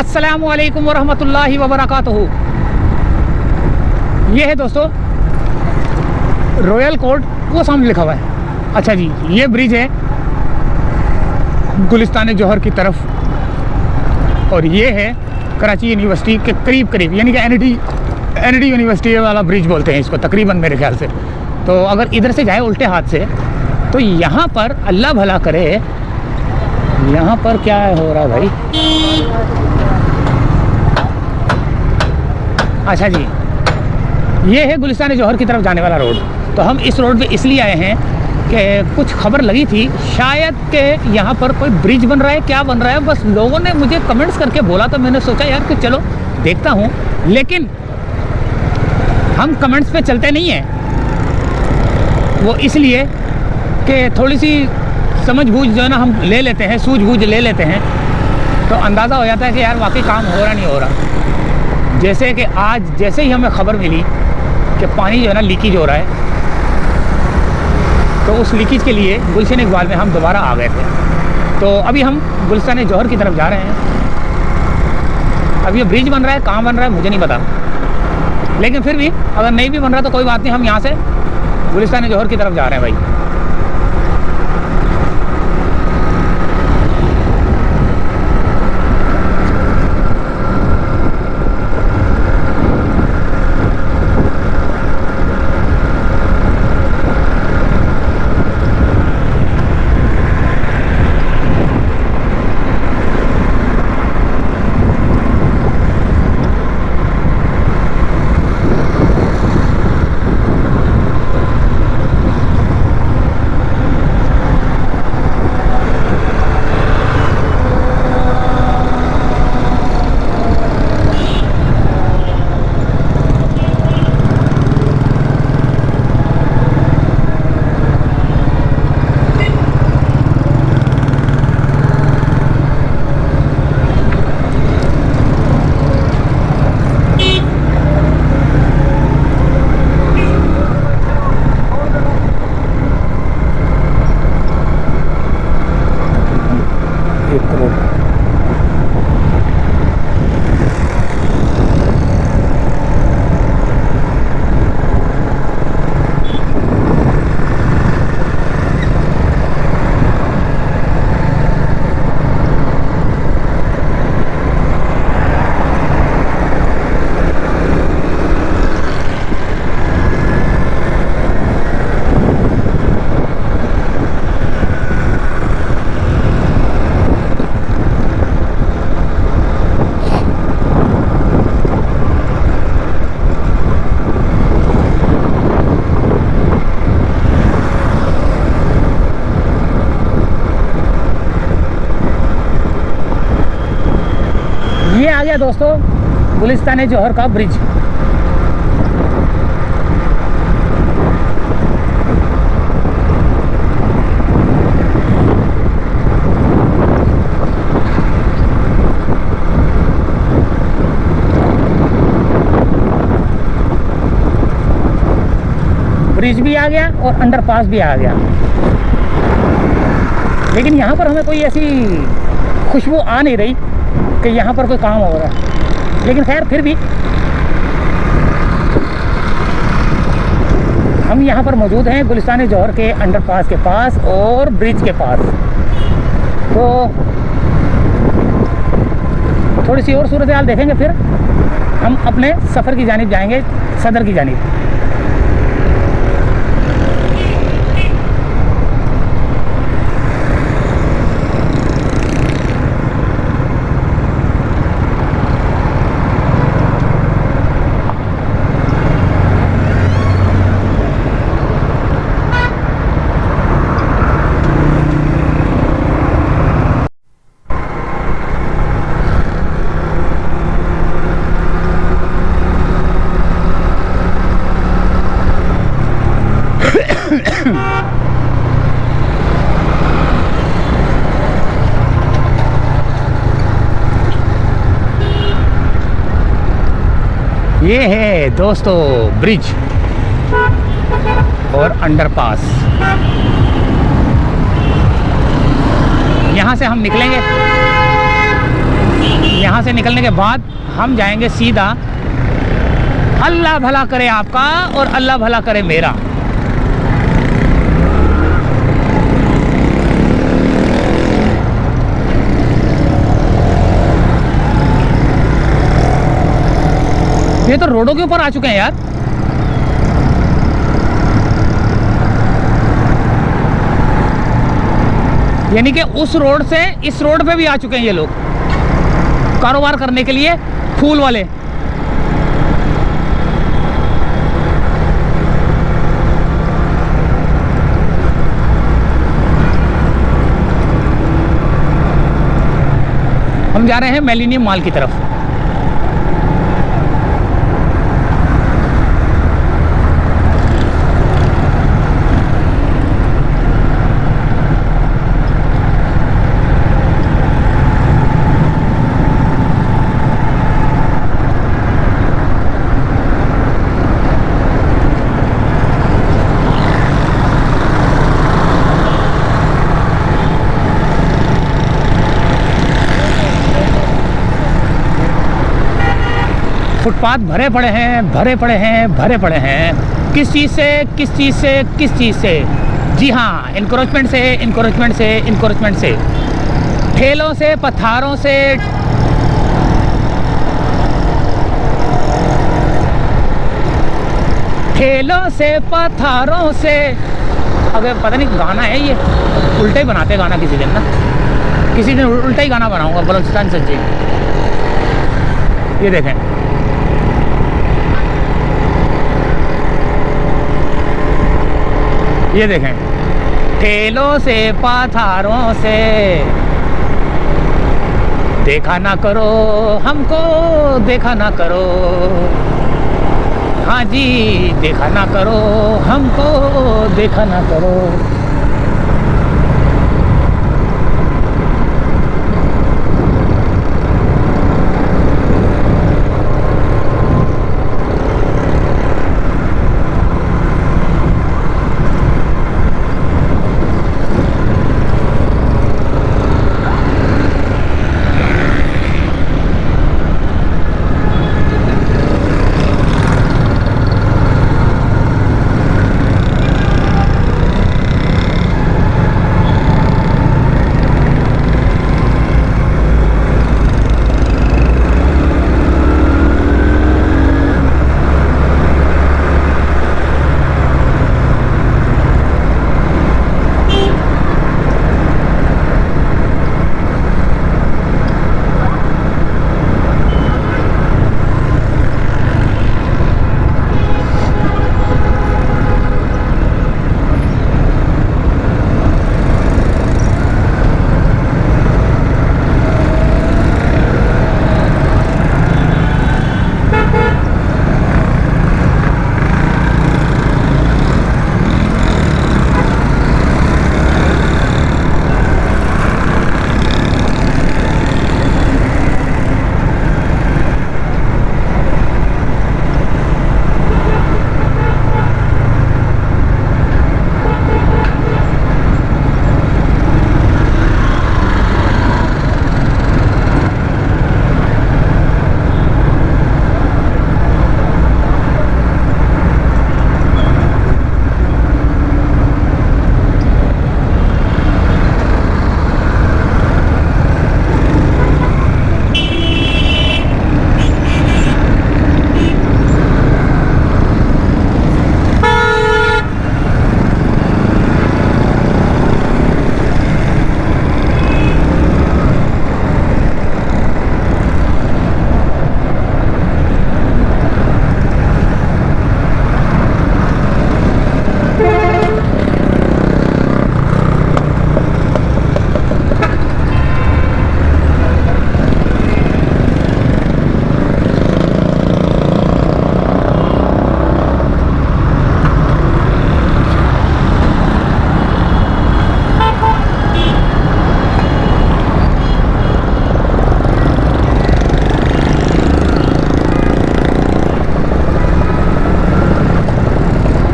अस्सलामु अलैकुम वरहमतुल्लाहि वबरकातुहू। ये है दोस्तों रॉयल कोर्ट, वो सामने लिखा हुआ है। अच्छा जी, ये ब्रिज है गुलिस्तान जौहर की तरफ, और ये है कराची यूनिवर्सिटी के करीब करीब, यानी कि एनडी यूनिवर्सिटी वाला ब्रिज बोलते हैं इसको तकरीबन मेरे ख्याल से। तो अगर इधर से जाए उल्टे हाथ से तो यहाँ पर अल्लाह भला करे, यहाँ पर क्या हो रहा है भाई। अच्छा जी, ये है गुलिस्तान जौहर की तरफ जाने वाला रोड। तो हम इस रोड पे इसलिए आए हैं कि कुछ खबर लगी थी शायद कि यहाँ पर कोई ब्रिज बन रहा है, क्या बन रहा है। बस लोगों ने मुझे कमेंट्स करके बोला, तो मैंने सोचा यार कि चलो देखता हूँ। लेकिन हम कमेंट्स पे चलते नहीं हैं, वो इसलिए कि थोड़ी सी समझ बूझ जो है ना हम ले लेते हैं, सूझबूझ ले लेते हैं, तो अंदाज़ा हो जाता है कि यार वाकई काम हो रहा नहीं हो रहा। जैसे कि आज जैसे ही हमें खबर मिली कि पानी जो है ना लीकेज हो रहा है, तो उस लीकेज के लिए गुलशन इकबाल में हम दोबारा आ गए थे। तो अभी हम गुलिस्तान जौहर की तरफ जा रहे हैं। अब ये ब्रिज बन रहा है, कहाँ बन रहा है मुझे नहीं पता, लेकिन फिर भी अगर नहीं भी बन रहा तो कोई बात नहीं, हम यहाँ से गुलिस्तान जौहर की तरफ जा रहे हैं भाई। ये आ गया दोस्तों गुलिस्तान जौहर का ब्रिज। ब्रिज भी आ गया और अंडरपास भी आ गया, लेकिन यहाँ पर हमें कोई ऐसी खुशबू आ नहीं रही कि यहाँ पर कोई काम हो रहा है। लेकिन खैर फिर भी हम यहाँ पर मौजूद हैं गुलिस्तान जौहर के अंडरपास के पास और ब्रिज के पास। तो थोड़ी सी और सूरत हाल देखेंगे, फिर हम अपने सफ़र की जानिब जाएंगे, सदर की जानिब। ये है दोस्तों ब्रिज और अंडरपास। यहाँ से हम निकलेंगे, यहाँ से निकलने के बाद हम जाएंगे सीधा, अल्लाह भला करे आपका और अल्लाह भला करे मेरा। ये तो रोडों के ऊपर आ चुके हैं यार। यानी कि उस रोड से इस रोड पे भी आ चुके हैं ये लोग कारोबार करने के लिए, फूल वाले। हम जा रहे हैं मिलेनियम मॉल की तरफ। फुटपाथ भरे पड़े हैं, भरे पड़े हैं, भरे पड़े हैं। किस चीज़ से, किस चीज़ से, किस चीज़ से? जी हाँ, इंक्रोचमेंट से, इंक्रोचमेंट से, इंक्रोचमेंट से, ठेलों से, पथारों से। ठेलों से, पथारों से। अगर पता नहीं गाना है ये, उल्टा ही बनाते गाना किसी दिन ना, किसी दिन उल्टा ही गाना बनाऊंगा बलोचिस्तान सच्ची। ये देखें, ये देखें, ठेलों से, पथारों से। देखा ना करो हमको, देखा ना करो, हाँ जी, देखा ना करो हमको, देखा ना करो।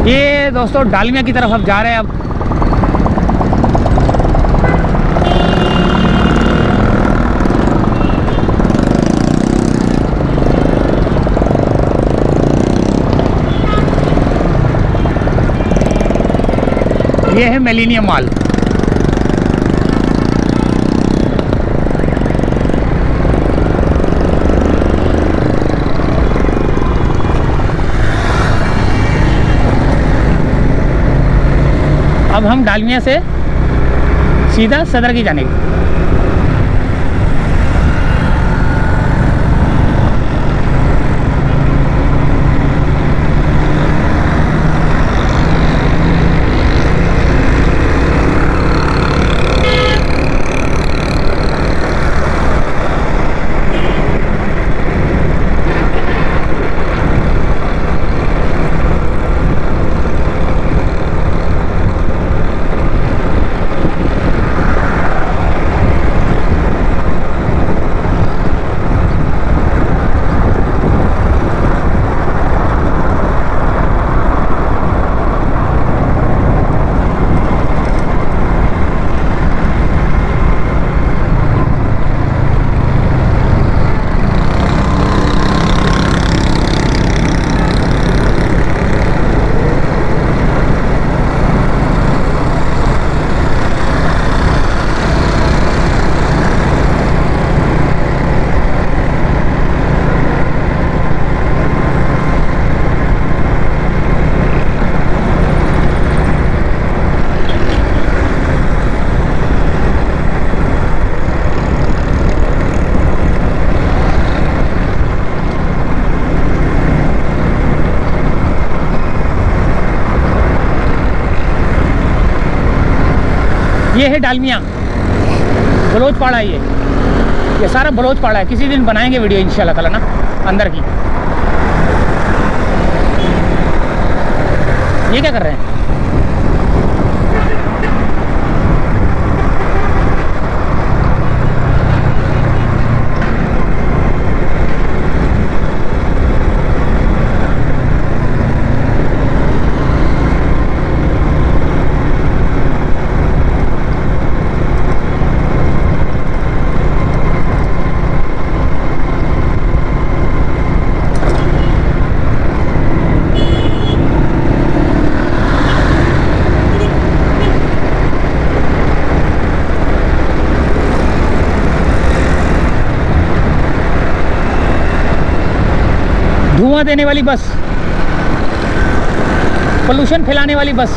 ये दोस्तों डालमिया की तरफ हम जा रहे हैं अब। ये है मिलेनियम मॉल। अब हम डालमिया से सीधा सदर की जानेंगे। ये है डालमिया बलोचपाड़ा। ये सारा बलोचपाड़ा है। किसी दिन बनाएंगे वीडियो इंशाल्लाह ताला ना अंदर की। ये क्या कर रहे हैं? धुआं देने वाली बस, पोल्यूशन फैलाने वाली बस।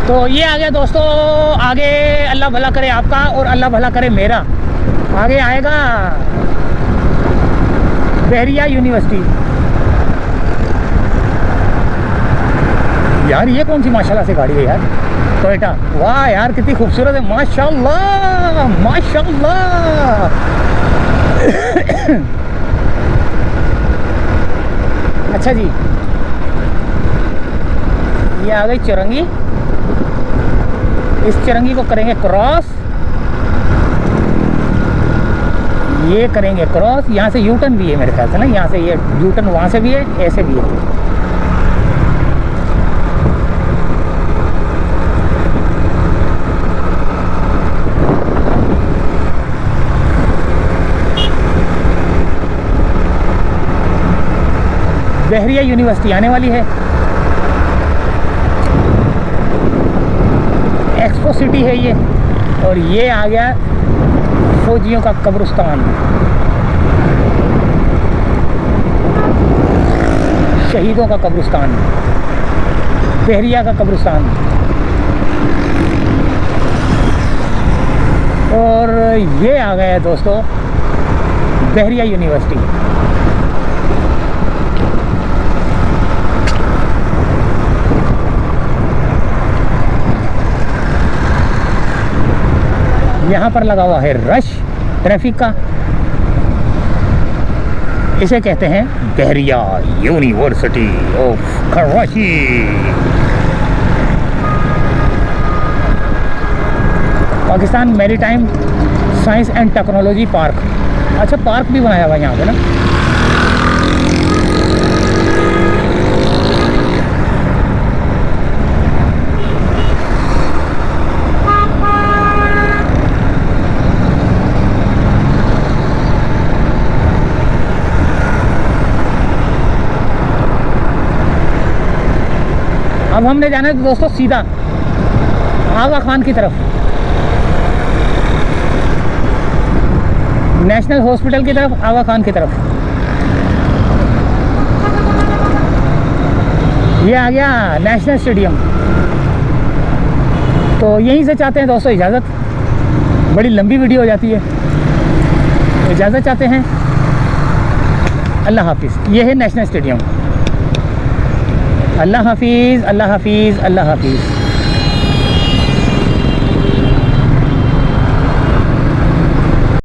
तो ये आ गया दोस्तों। आगे अल्लाह भला करे आपका और अल्लाह भला करे मेरा। आगे आएगा बहरिया यूनिवर्सिटी। यार ये कौन सी माशाल्लाह से गाड़ी है यार, टोयोटा। वाह यार कितनी खूबसूरत है, माशाल्लाह माशाल्लाह। अच्छा जी, ये आ गई चुरंगी। इस चुरंगी को करेंगे क्रॉस। ये करेंगे क्रॉस। यहाँ से यूटर्न भी है मेरे ख्याल से ना। यहाँ से ये यूटर्न वहाँ से भी है, ऐसे भी है। बहरिया यूनिवर्सिटी आने वाली है। एक्सपो सिटी है ये। और ये आ गया फौजियों का कब्रिस्तान, शहीदों का कब्रिस्तान, बहरिया का कब्रिस्तान। और ये आ गया है दोस्तों बहरिया यूनिवर्सिटी। यहाँ पर लगा हुआ है रश ट्रैफिक का। इसे कहते हैं Bahria university of Karachi. Pakistan maritime science and technology park. अच्छा पार्क भी बनाया हुआ है यहाँ पे ना। अब हमने जाना है दोस्तों सीधा आगा खान की तरफ, नेशनल हॉस्पिटल की तरफ, आगा खान की तरफ। ये आ गया नेशनल स्टेडियम। तो यहीं से चाहते हैं दोस्तों इजाज़त, बड़ी लंबी वीडियो हो जाती है, इजाज़त चाहते हैं। अल्लाह हाफिज़। ये है नेशनल स्टेडियम। अल्लाह हाफिज़, अल्लाह हाफिज़, अल्लाह हाफिज़।